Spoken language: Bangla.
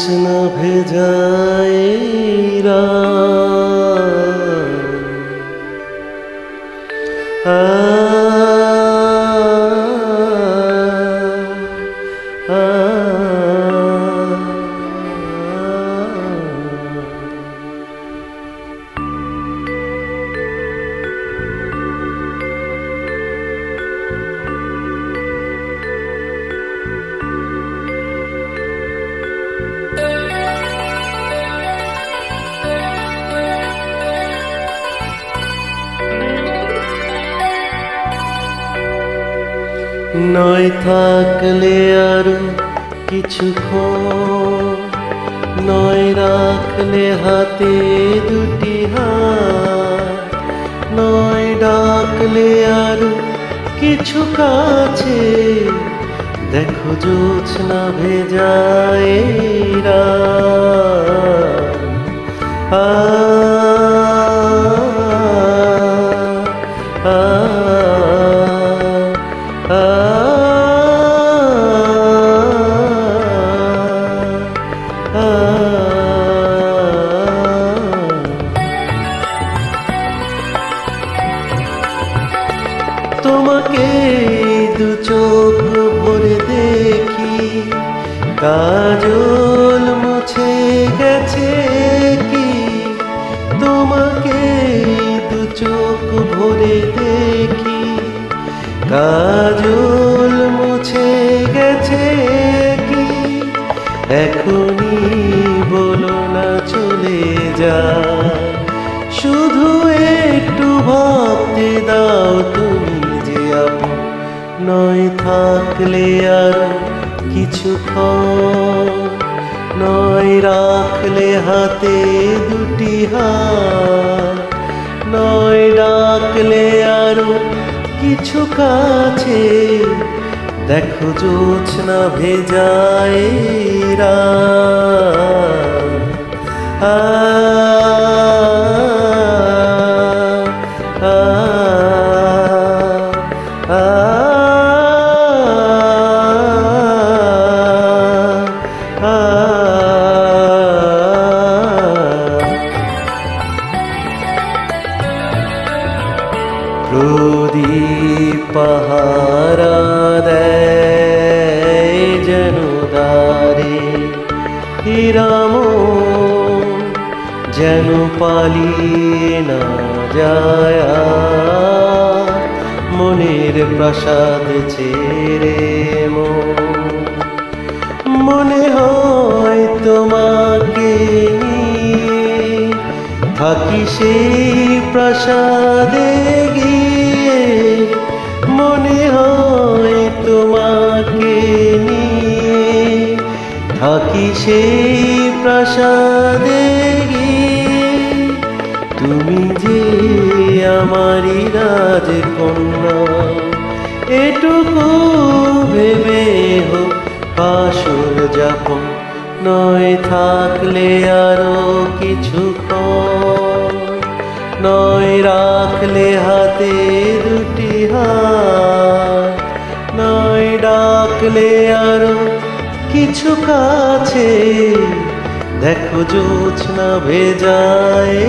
জোছনা ভেজায় নয় থাকলে আরো কিছুক্ষণ, নয় রাখলে হাতে দুটি হাত, নয় ডাকলে আরো কিছু কাছে, দেখো জোছনা ভেজায় তোমাকে দু চোখ ভরে দেখি, কাজল মুছে গেছে কি? তোমাকে দু চোখ ভরে দেখি, কাজল মুছে গেছে কি? এখনই বলো না চলে যা, শুধু একটু ভাবতে দাও তুমি যে আপন। নয় থাকলে আর কিছুক্ষণ, নয় রাখলে হাতে দুটি হাত, নয় ডাকলে আরো কিছু কাছে, দেখো জোছনা ভেজায় প্রদীপ পাহারা দেয় যেন দ্বারে, হিরাম যেন পালিয়ে না যায় মনের প্রাসাদ ছেড়ে। মনে হয় তোমাকে নিয়ে থাকি সেই প্রাসাদে গিয়ে, মনে হয় তোমাকে নিয়ে থাকি সেই প্রাসাদে গিয়ে। তুমি যে আমারই রাজকন্যা, এটুকু ভেবে হোক আসর যাপন। নয় থাকলে আরো কিছুক্ষণ, নয় রাখলে হাতে দুটি হাত, নয় ডাকলে আরো কিছু কাছে, দেখো জোছনা ভেজায়